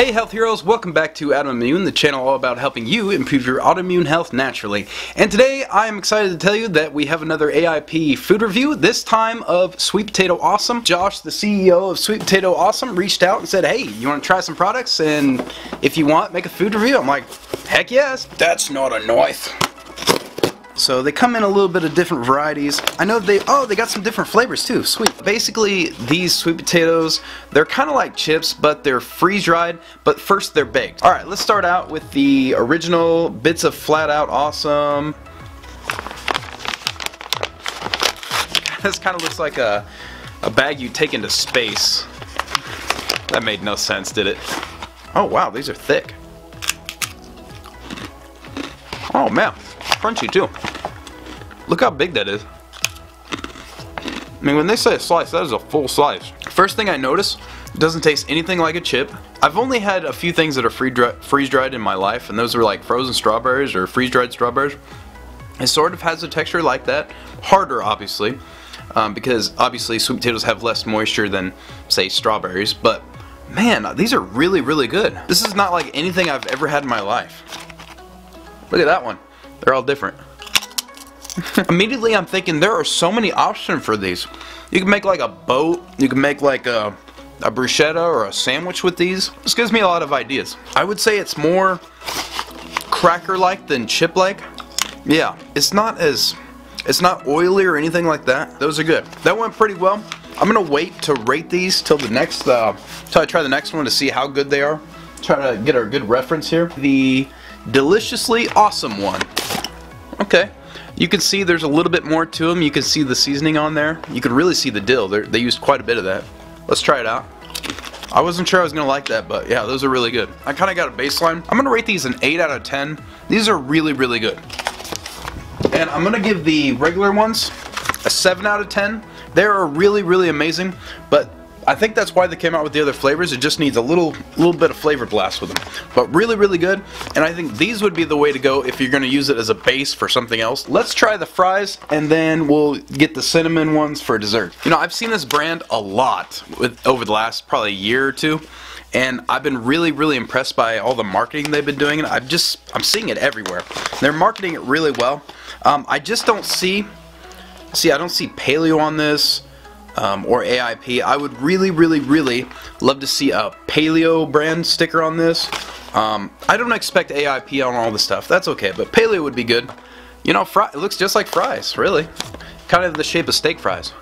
Hey health heroes, welcome back to Adamimmune, the channel all about helping you improve your autoimmune health naturally. And today I am excited to tell you that we have another AIP food review, this time of Sweetpotato Awesome. Josh, the CEO of Sweetpotato Awesome, reached out and said, hey, you want to try some products, and if you want, make a food review? I'm like, heck yes. That's not a knife. So they come in a little bit of different varieties. I know they got some different flavors too. Sweet. Basically, these sweet potatoes, they're kind of like chips, but they're freeze-dried, but first they're baked. Alright, let's start out with the original bits of Flat Out Awesome. This kind of looks like a bag you take into space. That made no sense, did it? Oh wow, these are thick. Oh man. Crunchy too. Look how big that is. I mean, when they say a slice, that is a full slice. First thing I notice, it doesn't taste anything like a chip. I've only had a few things that are freeze-dried in my life, and those are like frozen strawberries or freeze-dried strawberries. It sort of has a texture like that. Harder, obviously, because obviously sweet potatoes have less moisture than, say, strawberries. But man, these are really, really good. This is not like anything I've ever had in my life. Look at that one. They're all different. Immediately I'm thinking there are so many options for these. You can make like a boat, you can make like a bruschetta or a sandwich with these. This gives me a lot of ideas. I would say it's more cracker-like than chip-like. Yeah, it's not oily or anything like that. Those are good. That went pretty well. I'm gonna wait to rate these till the next, till I try the next one to see how good they are. Try to get a good reference here. The Deliciously Awesome one. Okay, you can see there's a little bit more to them. You can see the seasoning on there. You can really see the dill. They used quite a bit of that. Let's try it out. I wasn't sure I was going to like that, but yeah, those are really good. I kind of got a baseline. I'm going to rate these an 8 out of 10. These are really, really good. And I'm going to give the regular ones a 7 out of 10. They're really, really amazing, but I think that's why they came out with the other flavors. It just needs a little bit of flavor blast with them. But really, really good. And I think these would be the way to go if you're going to use it as a base for something else. Let's try the fries, and then we'll get the cinnamon ones for dessert. You know, I've seen this brand a lot over the last probably year or two. And I've been really, really impressed by all the marketing they've been doing. And I'm seeing it everywhere. They're marketing it really well. I just don't see I don't see paleo on this. Or AIP. I would really, really, really love to see a paleo brand sticker on this. I don't expect AIP on all the stuff. That's okay, but paleo would be good. You know, it looks just like fries, really. Kind of the shape of steak fries.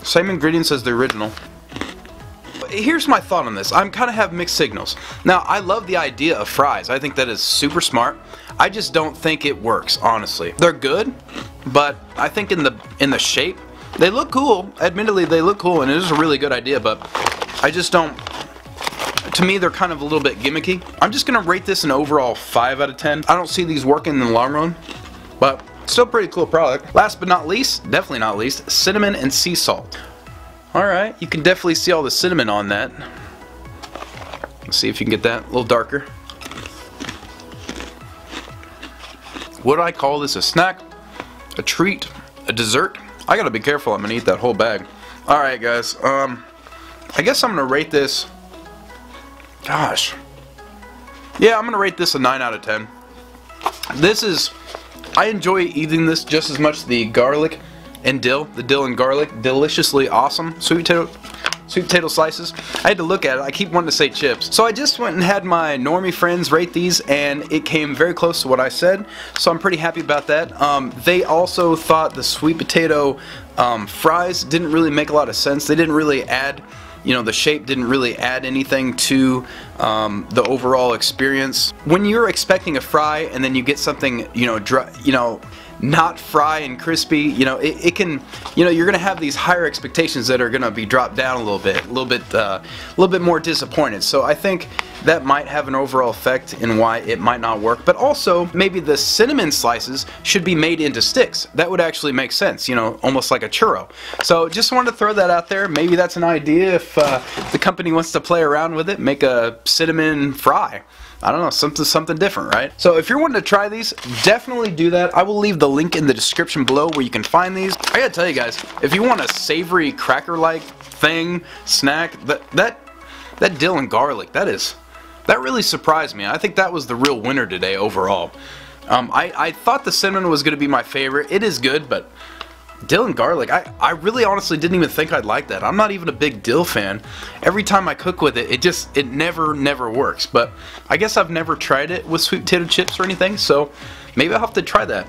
Same ingredients as the original. Here's my thought on this. I kind of have mixed signals. Now, I love the idea of fries. I think that is super smart. I just don't think it works, honestly. They're good, but I think in the shape, they look cool. Admittedly, they look cool, and it is a really good idea, but I just don't. To me, they're kind of a little bit gimmicky. I'm just gonna rate this an overall 5 out of 10. I don't see these working in the long run, but still pretty cool product. Last but not least, definitely not least, cinnamon and sea salt. Alright, you can definitely see all the cinnamon on that. Let's see if you can get that a little darker. Would I call this a snack, a treat, a dessert? I gotta be careful, I'm gonna eat that whole bag. Alright guys, I guess I'm gonna rate this, gosh. Yeah, I'm gonna rate this a 9 out of 10. I enjoy eating this just as much, the garlic and dill, the dill and garlic, Deliciously Awesome sweet potato slices. I had to look at it. I keep wanting to say chips. So I just went and had my normie friends rate these, and it came very close to what I said. So I'm pretty happy about that. They also thought the sweet potato fries didn't really make a lot of sense. They didn't really add, you know, the shape didn't really add anything to the overall experience. When you're expecting a fry and then you get something, you know, dry, you know, not fry and crispy, you know, it can, you know, you're gonna have these higher expectations that are gonna be dropped down a little bit more disappointed. So I think that might have an overall effect in why it might not work. But also, maybe the cinnamon slices should be made into sticks. That would actually make sense, you know, almost like a churro. So just wanted to throw that out there. Maybe that's an idea if the company wants to play around with it, make a cinnamon fry. I don't know, something different, right? So if you're wanting to try these, definitely do that. I will leave the link in the description below where you can find these. I gotta tell you guys, if you want a savory cracker-like thing, snack, that dill and garlic, that really surprised me. I think that was the real winner today overall. I thought the cinnamon was gonna be my favorite. It is good, but dill and garlic, I really honestly didn't even think I'd like that. I'm not even a big dill fan. Every time I cook with it, it never works. But I guess I've never tried it with sweet potato chips or anything, so maybe I'll have to try that.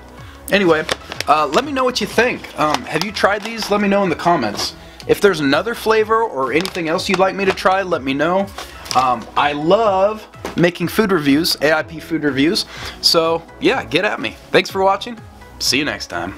Anyway, let me know what you think. Have you tried these? Let me know in the comments. If there's another flavor or anything else you'd like me to try, let me know. I love making food reviews, AIP food reviews. So yeah, get at me. Thanks for watching. See you next time.